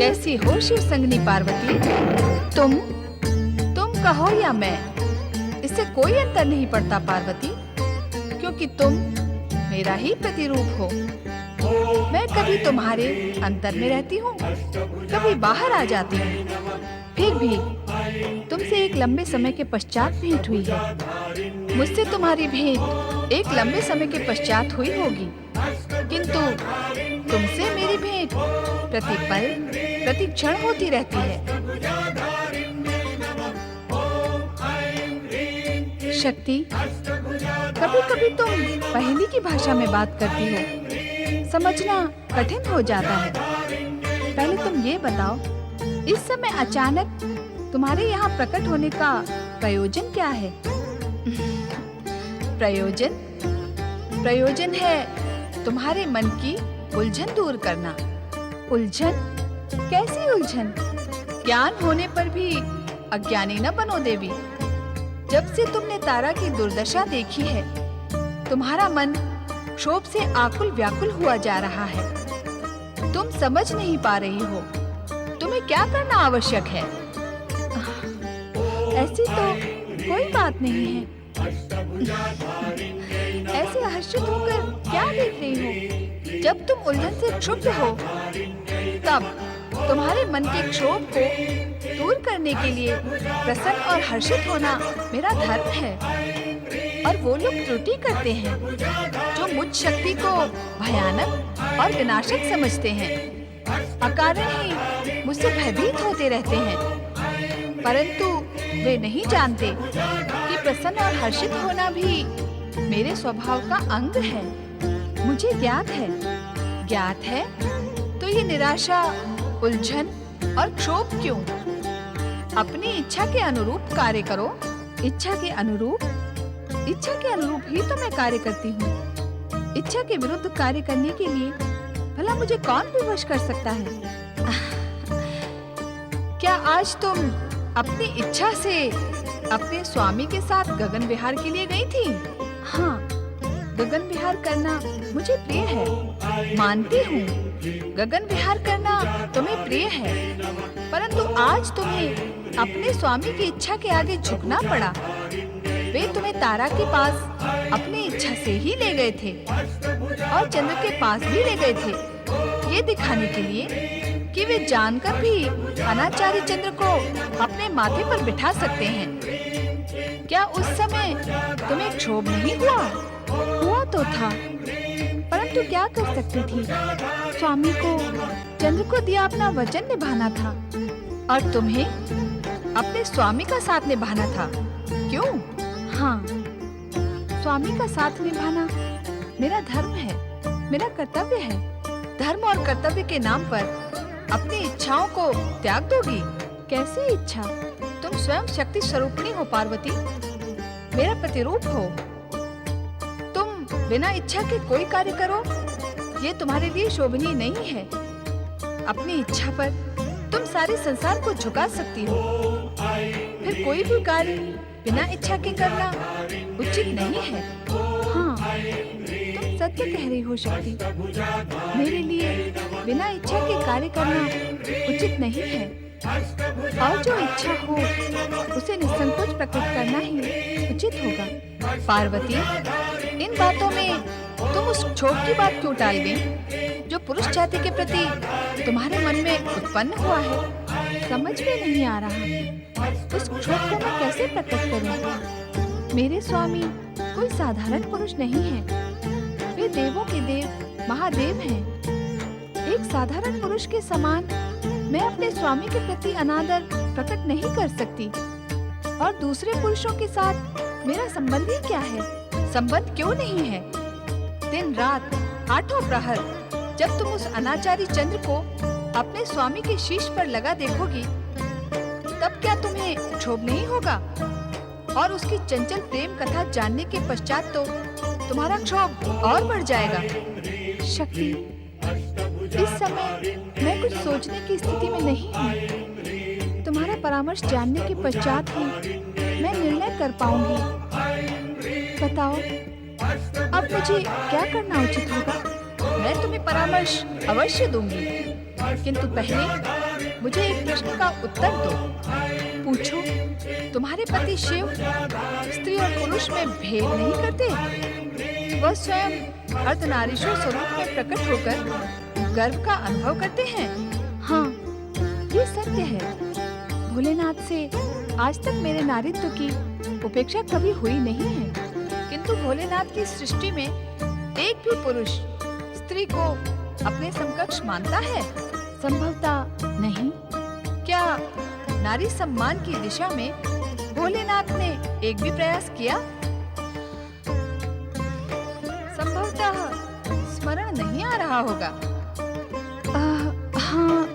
कैसी हो शिव संगनी पार्वती? तुम कहो या मैं, इससे कोई अंतर नहीं पड़ता पार्वती, क्योंकि तुम मेरा ही प्रतिरूप हो। मैं कभी तुम्हारे अंतर में रहती हूँ, कभी बाहर आ जाती हूँ। फिर भी तुमसे एक लंबे समय के पश्चात भेंट हुई है। मुझसे तुम्हारी भेंट एक लंबे समय के पश्चात हुई होगी, किंतु तुमसे मेरी भेंट प्रतिपल प्रति क्षण होती रहती है। शक्ति, कभी कभी तुम पहेली की भाषा में बात करती हो, समझना कठिन हो जाता है। पहले तुम ये बताओ, इस समय अचानक तुम्हारे यहाँ प्रकट होने का प्रयोजन क्या है? प्रयोजन है तुम्हारे मन की उलझन दूर करना। उलझन? कैसी उलझन? ज्ञान होने पर भी अज्ञानी न बनो देवी। जब से तुमने तारा की दुर्दशा देखी है, तुम्हारा मन क्षोभ से आकुल व्याकुल हुआ जा रहा है। तुम समझ नहीं पा रही हो तुम्हें क्या करना आवश्यक है। ऐसी तो कोई बात नहीं है। ऐसे आश्चर्य होकर क्या देख रही हो? जब तुम उलझन से क्षुब्ध हो, तब तुम्हारे मन के क्षोभ को दूर करने के लिए प्रसन्न और हर्षित होना मेरा धर्म है। और वो लोग त्रुटि करते हैं जो मुझ शक्ति को भयानक और विनाशक समझते हैं, अकारण ही मुझसे भयभीत होते रहते हैं। परंतु वे नहीं जानते कि प्रसन्न और हर्षित होना भी मेरे स्वभाव का अंग है। मुझे ज्ञात है तो ये निराशा, उलझन और क्षोभ क्यों? अपनी इच्छा के अनुरूप कार्य करो। इच्छा के अनुरूप ही तो मैं कार्य करती हूँ। इच्छा के विरुद्ध कार्य करने के लिए भला मुझे कौन विवश कर सकता है? क्या आज तुम अपनी इच्छा से अपने स्वामी के साथ गगन विहार के लिए गई थी? हाँ, गगन विहार करना मुझे प्रिय है, मानती हूँ। गगन विहार करना तुम्हें प्रिय है, परंतु आज तुम्हें अपने स्वामी की इच्छा के आगे झुकना पड़ा। वे तुम्हें तारा के पास अपनी इच्छा से ही ले गए थे और चंद्र के पास भी ले गए थे, ये दिखाने के लिए कि वे जानकर भी अनाचारी चंद्र को अपने माथे पर बिठा सकते हैं। क्या उस समय तुम्हें क्षोभ नहीं हुआ? हुआ तो था, परंतु क्या कर सकती थी? स्वामी को, चंद्र को दिया अपना वचन निभाना था और तुम्हें अपने स्वामी का साथ निभाना था। क्यों? हाँ, स्वामी का साथ निभाना मेरा धर्म है, मेरा कर्तव्य है। धर्म और कर्तव्य के नाम पर अपनी इच्छाओं को त्याग दोगी? कैसी इच्छा? तुम स्वयं शक्ति स्वरूपिणी हो पार्वती, मेरा प्रतिरूप हो। तुम बिना इच्छा के कोई कार्य करो, ये तुम्हारे लिए शोभनीय नहीं है। अपनी इच्छा पर तुम सारे संसार को झुका सकती हो, फिर कोई भी कार्य बिना इच्छा के करना उचित नहीं है। हाँ, तुम सत्य कह रही हो शक्ति। मेरे लिए बिना इच्छा के कार्य करना उचित नहीं है, और जो इच्छा हो उसे निसंकोच प्रकट करना ही उचित होगा। पार्वती, इन बातों में तुम उस क्षोभ की बात क्यों टाल गई जो पुरुष जाति के प्रति तुम्हारे मन में उत्पन्न हुआ है? समझ में नहीं आ रहा। उस क्षोभ को मैं कैसे प्रकट करूं? मेरे स्वामी कोई साधारण पुरुष नहीं है, वे देवों के देव महादेव हैं। एक साधारण पुरुष के समान मैं अपने स्वामी के प्रति अनादर प्रकट नहीं कर सकती, और दूसरे पुरुषों के साथ मेरा संबंध ही क्या है? संबंध क्यों नहीं है? दिन रात आठों प्रहर जब तुम उस अनाचारी चंद्र को अपने स्वामी के शीश पर लगा देखोगी, तब क्या तुम्हें क्षोभ नहीं होगा? और उसकी चंचल प्रेम कथा जानने के पश्चात तो तुम्हारा क्षोभ और बढ़ जाएगा। शक्ति, इस समय मैं कुछ सोचने की स्थिति में नहीं हूँ। तुम्हारा परामर्श जानने के पश्चात ही मैं निर्णय कर पाऊंगी। बताओ, अब मुझे क्या करना उचित होगा? मैं तुम्हें परामर्श अवश्य दूंगी, किंतु पहले मुझे एक प्रश्न का उत्तर दो। पूछो, तुम्हारे पति शिव स्त्री और पुरुष में भेद नहीं करते? वह स्वयं अर्धनारीश्वर स्वरूप में प्रकट होकर गर्व का अनुभव करते हैं। हाँ, ये सत्य है। भोलेनाथ से आज तक मेरे नारीत्व की उपेक्षा कभी हुई नहीं है, किंतु भोलेनाथ की सृष्टि में एक भी पुरुष स्त्री को अपने समकक्ष मानता है? संभवतः नहीं। क्या नारी सम्मान की दिशा में भोलेनाथ ने एक भी प्रयास किया? संभवतः स्मरण नहीं आ रहा होगा। हाँ।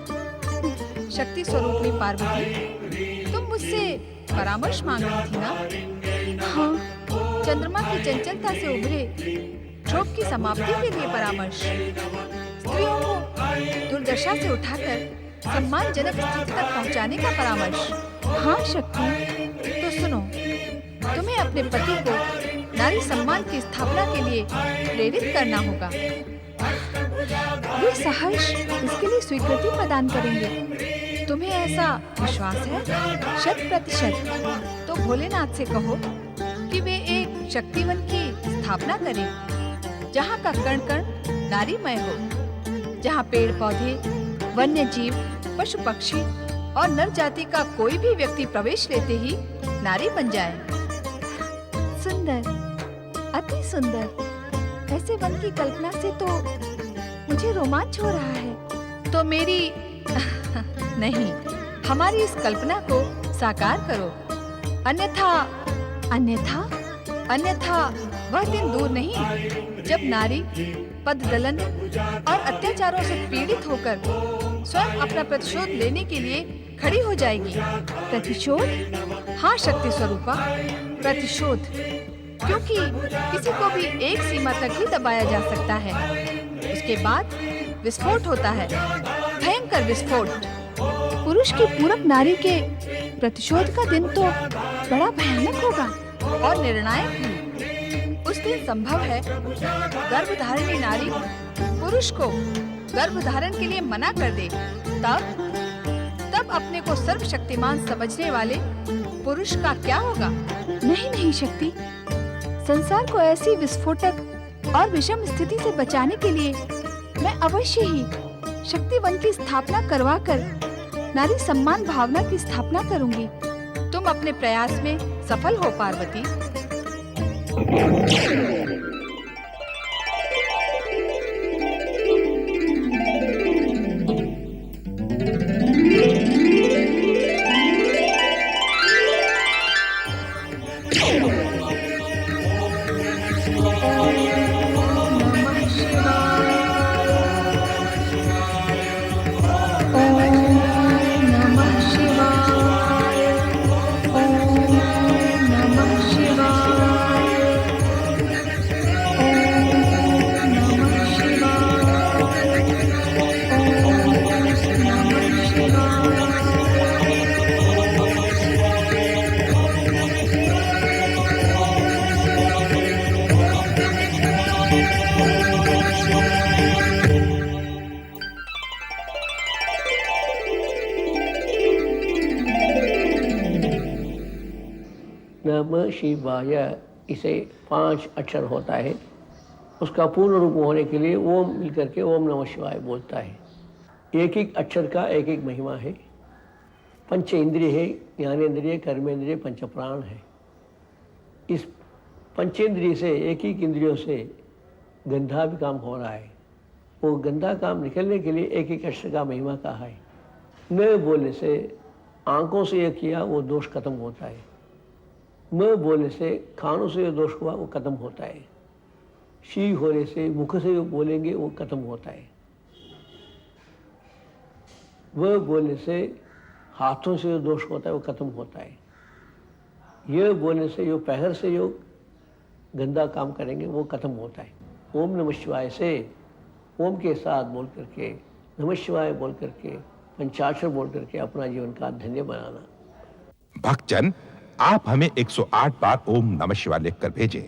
शक्ति स्वरूपी पार्वती, तुम मुझसे परामर्श मांग रही थी ना? हाँ। चंद्रमा की चंचलता से उभरे क्षोभ की समाप्ति के लिए परामर्श, स्त्रियों को दुर्दशा से उठाकर सम्मानजनक स्थिति तक पहुंचाने का परामर्श। हाँ शक्ति, तो सुनो, तुम्हें अपने पति को नारी सम्मान की स्थापना के लिए प्रेरित करना होगा। वे सहर्ष इसके लिए स्वीकृति प्रदान करेंगे। तुम्हें ऐसा विश्वास है? 100%। तो भोलेनाथ से कहो कि वे एक शक्तिवन की स्थापना करें, जहाँ का कण कण नारीमय हो, जहाँ पेड़ पौधे, वन्य जीव, पशु पक्षी और नर जाति का कोई भी व्यक्ति प्रवेश लेते ही नारी बन जाए। सुंदर, अति सुंदर। ऐसे वन की कल्पना से तो मुझे रोमांच हो रहा है। तो मेरी नहीं, हमारी इस कल्पना को साकार करो, अन्यथा वह दिन दूर नहीं जब नारी पददलन और अत्याचारों से पीड़ित होकर स्वयं अपना प्रतिशोध लेने के लिए खड़ी हो जाएगी। प्रतिशोध? हाँ शक्ति स्वरूपा, प्रतिशोध। क्योंकि किसी को भी एक सीमा तक ही दबाया जा सकता है, उसके बाद विस्फोट होता है, भयंकर विस्फोट। पुरुष की पूरक नारी के प्रतिशोध का दिन तो बड़ा भयानक होगा और निर्णायक भी। उस दिन संभव है गर्भधारिणी नारी पुरुष को गर्भधारण के लिए मना कर दे। तब अपने को सर्वशक्तिमान समझने वाले पुरुष का क्या होगा? नहीं शक्ति, संसार को ऐसी विस्फोटक और विषम स्थिति से बचाने के लिए मैं अवश्य ही शक्तिवन की स्थापना करवाकर नारी सम्मान भावना की स्थापना करूंगी। तुम अपने प्रयास में सफल हो पार्वती। नमः शिवाय, इसे 5 अक्षर होता है। उसका पूर्ण रूप होने के लिए ओम मिलकर के ओम नमः शिवाय बोलता है। एक एक अक्षर का एक एक महिमा है। पंच इंद्रिय है, ज्ञानेन्द्रिय, कर्मेंद्रिय, पंच प्राण है। इस पंचेंद्रिय से एक एक इंद्रियों से गंधा भी काम हो रहा है। वो गंदा काम निकलने के लिए एक एक अक्षर का महिमा कहा है। न बोलने से आंखों से यह किया वो दोष खत्म होता है। म बोलने से खानों से जो दोष हुआ वो खत्म होता है। शी होने से मुख से जो बोलेंगे वो खत्म होता है। वह बोलने से हाथों से जो दोष होता है वो खत्म होता है। यह बोलने से जो पैर से जो गंदा काम करेंगे वो खत्म होता है। ओम नमः शिवाय से ओम के साथ बोल करके, नमः शिवाय बोल करके, पंचाक्षर बोल करके अपना जीवन का धन्य बनाना। भक्तजन, आप हमें 108 बार ओम नमः शिवाय लिखकर भेजें।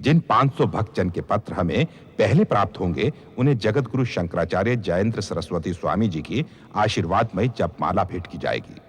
जिन 500 भक्तजन के पत्र हमें पहले प्राप्त होंगे, उन्हें जगत गुरु शंकराचार्य जयेंद्र सरस्वती स्वामी जी की आशीर्वादमय जपमाला भेंट की जाएगी।